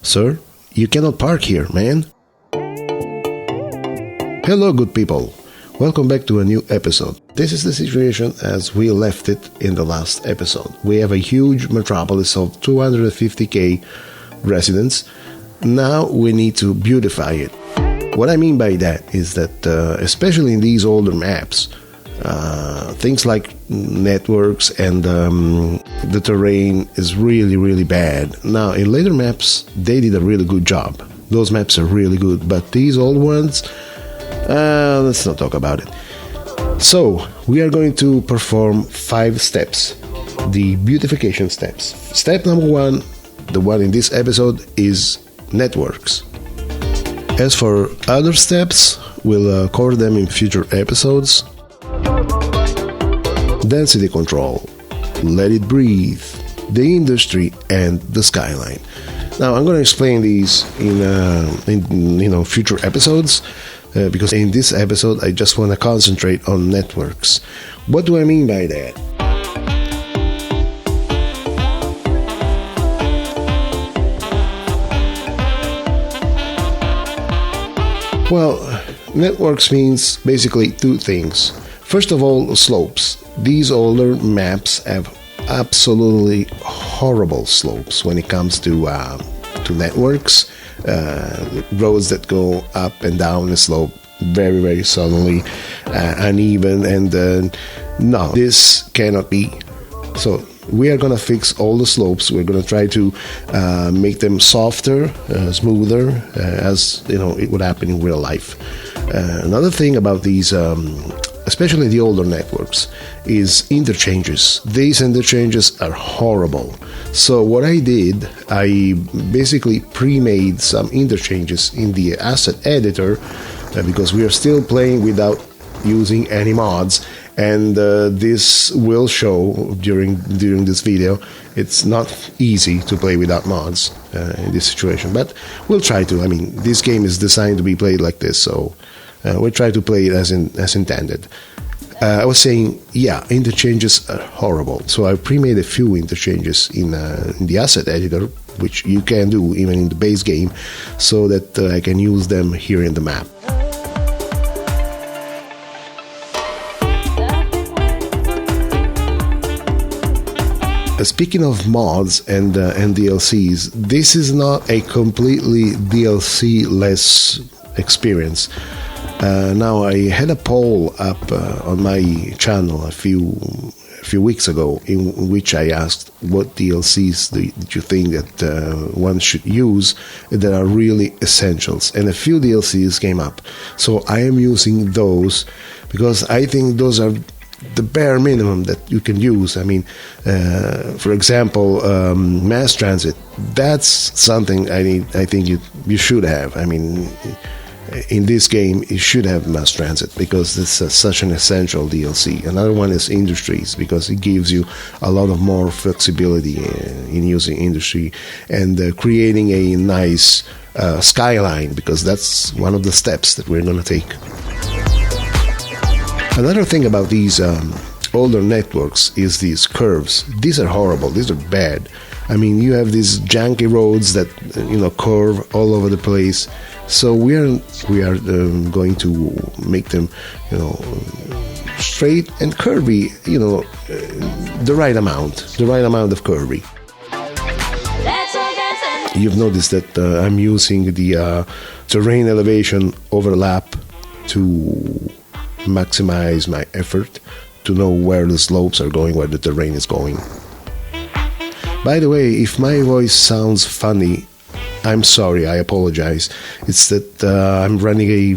Sir, you cannot park here, man. Hello, good people. Welcome back to a new episode. This is the situation as we left it in the last episode. We have a huge metropolis of 250k residents. Now we need to beautify it. What I mean by that is that, especially in these older maps, things like networks and the terrain is really bad. Now, in later maps, they did a really good job. Those maps are really good, but these old ones, let's not talk about it. So, we are going to perform 5 steps, the beautification steps. Step number 1, the one in this episode, is networks. As for other steps, we'll cover them in future episodes. Density control, let it breathe, the industry, and the skyline. Now I'm going to explain these in future episodes because in this episode I just want to concentrate on networks. What do I mean by that? Well, networks means basically 2 things. First of all, slopes. These older maps have absolutely horrible slopes when it comes to networks. Roads that go up and down the slope very suddenly, uneven, and no, this cannot be. So we are gonna fix all the slopes. We're gonna try to make them softer, smoother, as it would happen in real life. Another thing about these, especially the older networks, is interchanges. These interchanges are horrible. So what I did, I basically pre-made some interchanges in the asset editor because we are still playing without using any mods, and this will show during this video. It's not easy to play without mods in this situation, but we'll try to. I mean, this game is designed to be played like this, so we'll try to play it as intended. I was saying, yeah, interchanges are horrible. So I pre-made a few interchanges in the asset editor, which you can do even in the base game, so that I can use them here in the map. Speaking of mods and DLCs, this is not a completely DLC-less experience. Now, I had a poll up on my channel a few weeks ago in which I asked what DLCs did you think that one should use that are really essentials, and a few DLCs came up. So I am using those because I think those are the bare minimum that you can use. I mean, for example, mass transit. That's something I think you should have. I mean, in this game, you should have mass transit because it's such an essential DLC. Another one is industries because it gives you a lot of more flexibility in using industry and creating a nice skyline, because that's one of the steps that we're going to take. Another thing about these older networks is these curves. These are horrible. These are bad. I mean, you have these janky roads that curve all over the place. So we are going to make them straight and curvy. The right amount of curvy. You've noticed that I'm using the terrain elevation overlap to maximize my effort to know where the slopes are going, where the terrain is going. By the way, if my voice sounds funny, I'm sorry, I apologize. It's that I'm running a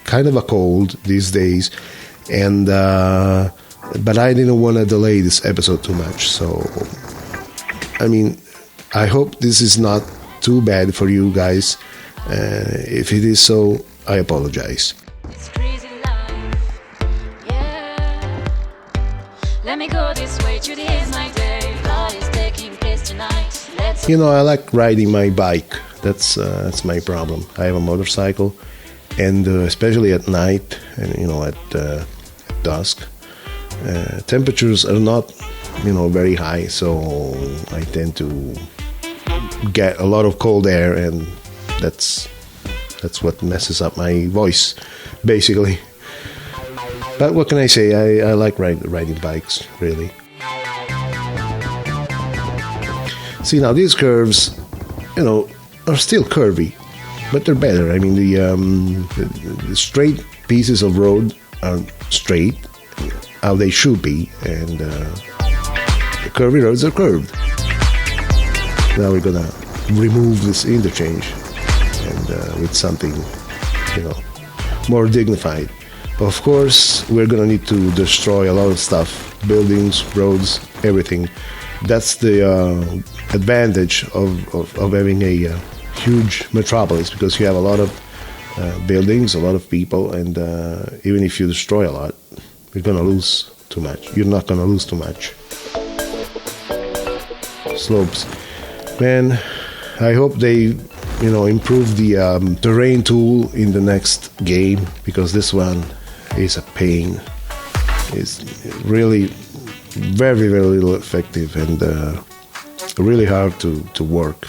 kind of a cold these days, and but I didn't want to delay this episode too much. So, I mean, I hope this is not too bad for you guys. If it is so, I apologize. Let me go this way, today is my day. God is taking place tonight. I like riding my bike. That's my problem. I have a motorcycle, and especially at night, and at dusk, temperatures are not very high, so I tend to get a lot of cold air, and that's what messes up my voice, basically. But what can I say? I like riding bikes, really. See, now these curves, are still curvy, but they're better. I mean, the straight pieces of road are straight, how they should be, and the curvy roads are curved. Now we're gonna remove this interchange and with something, more dignified. But of course, we're gonna need to destroy a lot of stuff, buildings, roads, everything. That's the advantage of having a huge metropolis, because you have a lot of buildings, a lot of people, and even if you destroy a lot, you're gonna lose too much. You're not gonna lose too much. Slopes, man. I hope they, improve the terrain tool in the next game, because this one is a pain. It's really very, very little effective, and really hard to work.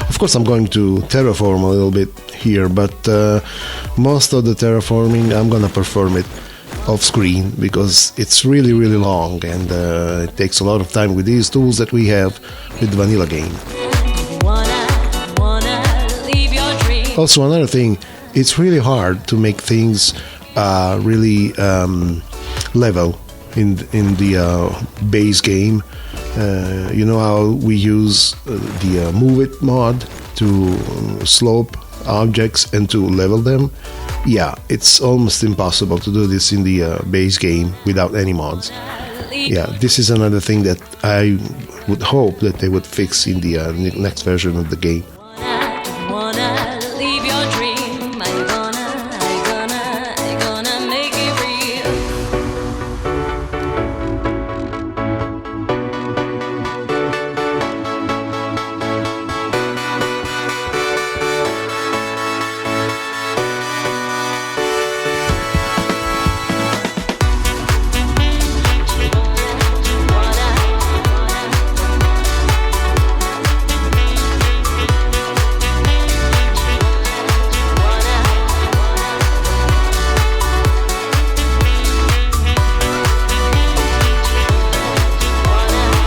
Of course, I'm going to terraform a little bit here, but most of the terraforming I'm gonna perform it off screen, because it's really, really long, and it takes a lot of time with these tools that we have with the vanilla game. Also, another thing, it's really hard to make things really level in the base game. You know how we use the Move It mod to slope objects and to level them? Yeah, it's almost impossible to do this in the base game without any mods. Yeah, this is another thing that I would hope that they would fix in the next version of the game.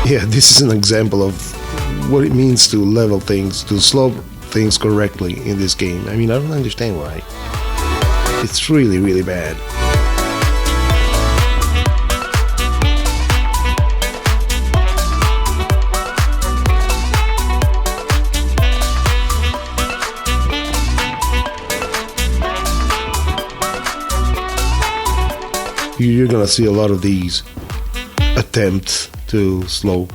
Yeah, this is an example of what it means to level things, to slope things correctly in this game. I mean, I don't understand why. It's really, really bad. You're gonna see a lot of these attempts to slope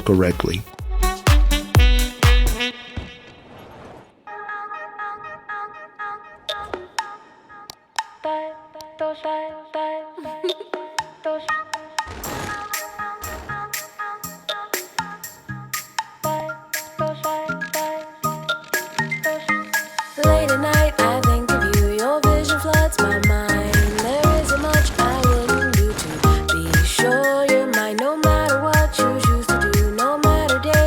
correctly. Late at night, I think of you. Your vision floods my mind. There isn't much I wouldn't do to be sure you're mine. No matter what you choose to do, no matter day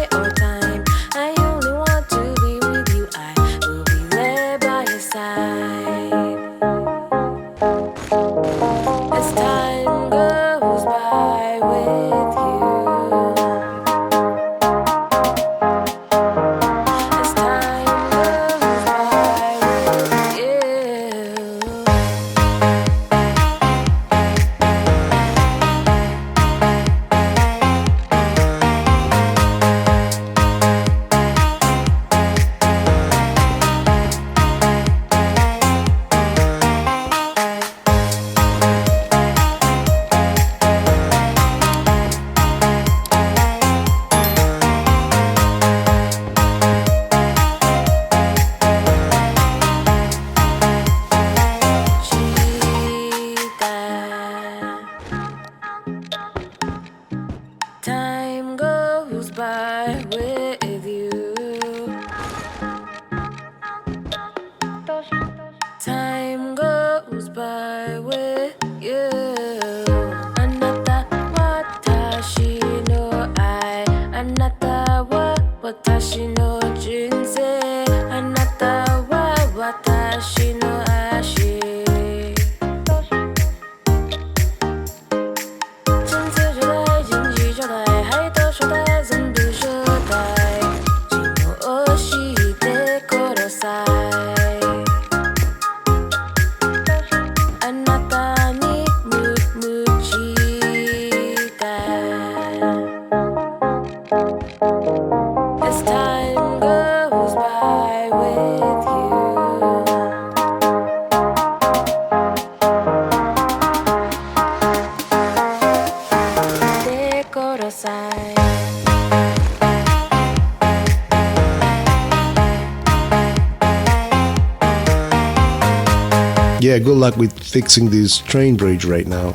Yeah, good luck with fixing this train bridge right now.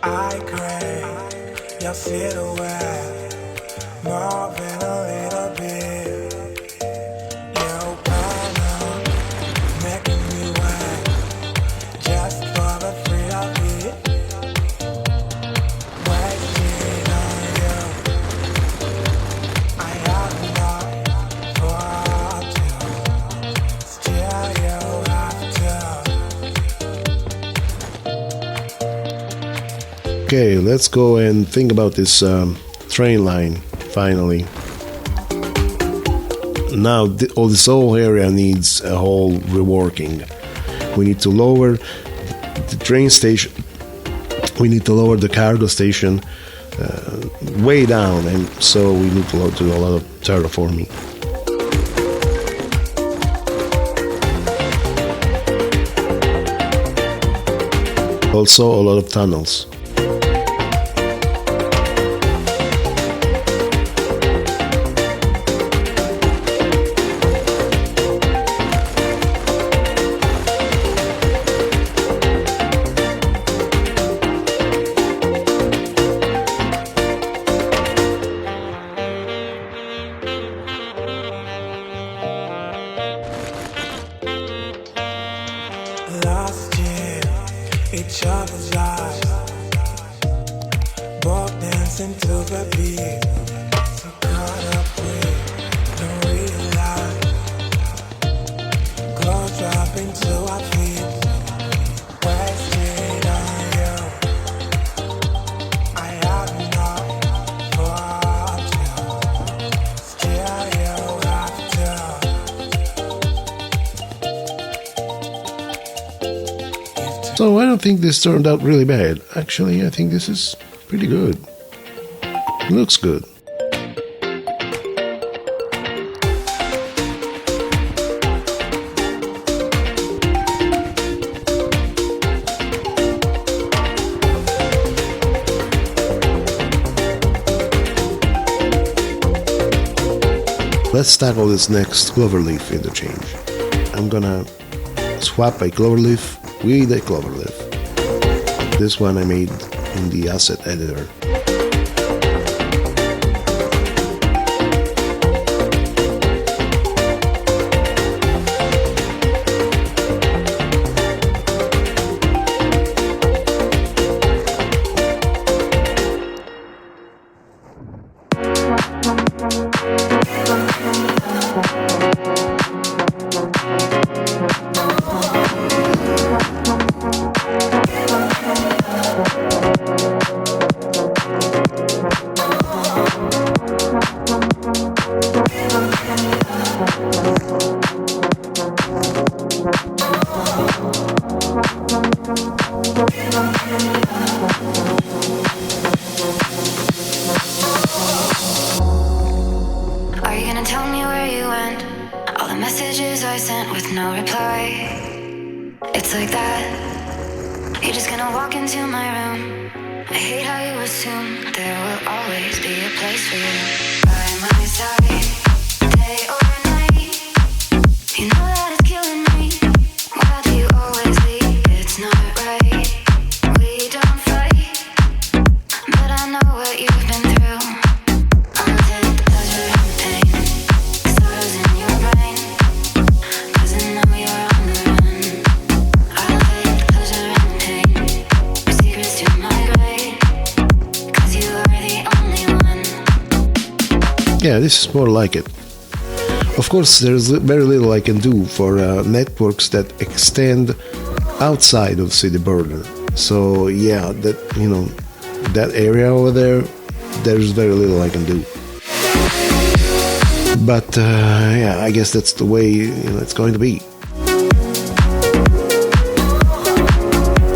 I crave your silhouette more than a little bit. You burn up, making me wet just for the thrill of it. Waiting on you, I have enough for two. Still you have to. Okay, let's go and think about this train line, finally. Now, this whole area needs a whole reworking. We need to lower the train station, we need to lower the cargo station way down, and so we need to do a lot of terraforming. Also, a lot of tunnels. Lost in each other's eyes, both dancing to the beat. So caught up with, don't realize, clothes dropping to our feet. Wasted on you, I have enough for two. Still you have to. So I don't think this turned out really bad. Actually, I think this is pretty good. It looks good. Let's tackle this next cloverleaf interchange. I'm gonna swap a cloverleaf with a cloverleaf. This one I made in the asset editor. Are you gonna tell me where you went? All the messages I sent with no reply. It's like that. You're just gonna walk into my room. I hate how you assume there will always be a place for you by my side, day or night. You know that it's killing me. Why do you always leave? It's not right. We don't fight, but I know what you've been through. I'll take the pleasure and the pain, sorrows in your brain, 'cause I know you're on the run. I'll take the pleasure and the pain, your secrets to my grave, 'cause you are the only one. Yeah, this is more like it. Of course, there's very little I can do for networks that extend outside of city border. So yeah, that area over there, there's very little I can do. But yeah, I guess that's the way it's going to be.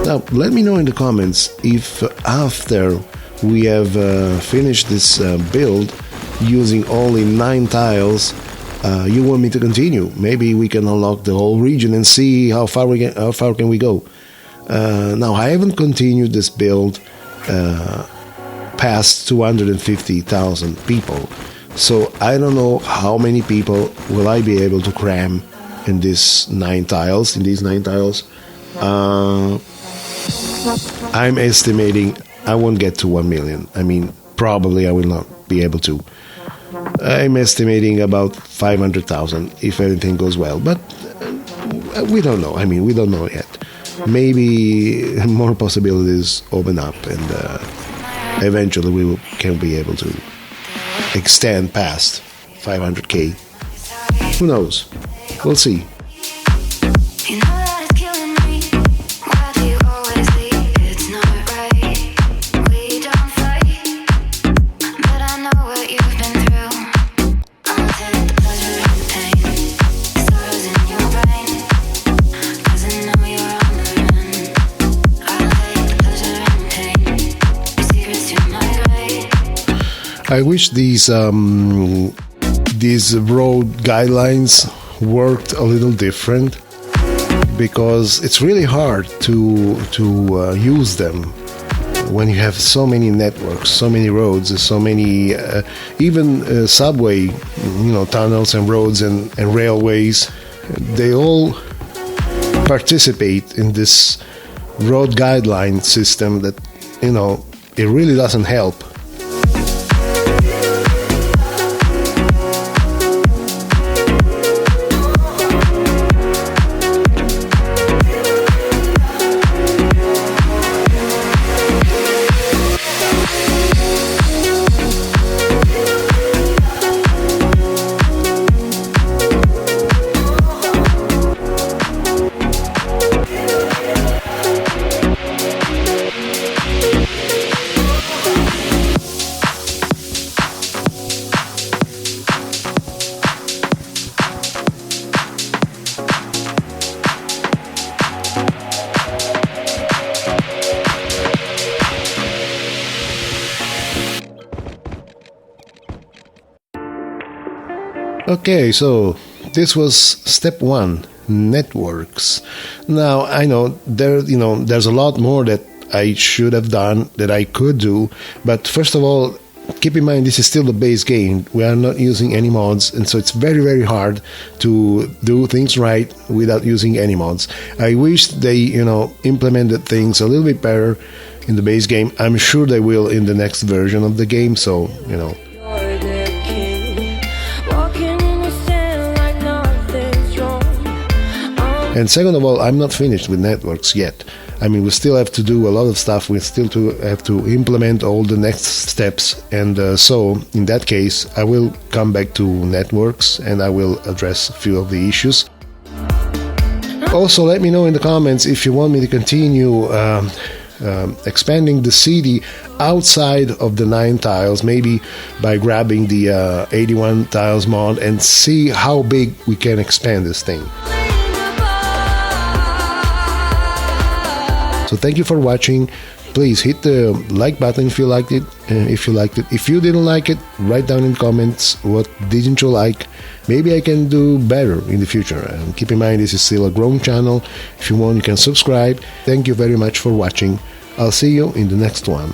Now, let me know in the comments if after we have finished this build using only 9 tiles, you want me to continue. Maybe we can unlock the whole region and see how far can we go. Now, I haven't continued this build past 250,000 people, so I don't know how many people will I be able to cram in these 9 tiles. I'm estimating I won't get to 1 million. I mean, probably I will not be able to. I'm estimating about 500,000 if everything goes well, but we don't know. I mean, we don't know yet. Maybe more possibilities open up, and eventually we can be able to extend past 500k. Who knows? We'll see. You know that it's killing me. Why do you always leave? It's not right. We don't fight, but I know what you've been through. I'll take the pleasure and the pain. Stars in your brain, 'cause I know you're on the run. I'll take the pleasure and the pain. Your secrets to my grave. I wish these road guidelines worked a little different, because it's really hard to use them when you have so many networks, so many roads, so many even subway, tunnels and roads and railways. They all participate in this road guideline system that it really doesn't help. Okay, so this was step 1, networks. Now I know there's a lot more that I should have done, that I could do, but first of all, keep in mind this is still the base game. We are not using any mods, and so it's very, very hard to do things right without using any mods. I wish they implemented things a little bit better in the base game. I'm sure they will in the next version of the game, so And second of all, I'm not finished with networks yet. I mean, we still have to do a lot of stuff. We still have to implement all the next steps. And so, in that case, I will come back to networks and I will address a few of the issues. Also, let me know in the comments if you want me to continue expanding the city outside of the 9 tiles, maybe by grabbing the 81 tiles mod and see how big we can expand this thing. So thank you for watching. Please hit the like button if you liked it. If you didn't like it, write down in the comments what didn't you like. Maybe I can do better in the future. And keep in mind, this is still a growing channel. If you want, you can subscribe. Thank you very much for watching. I'll see you in the next one.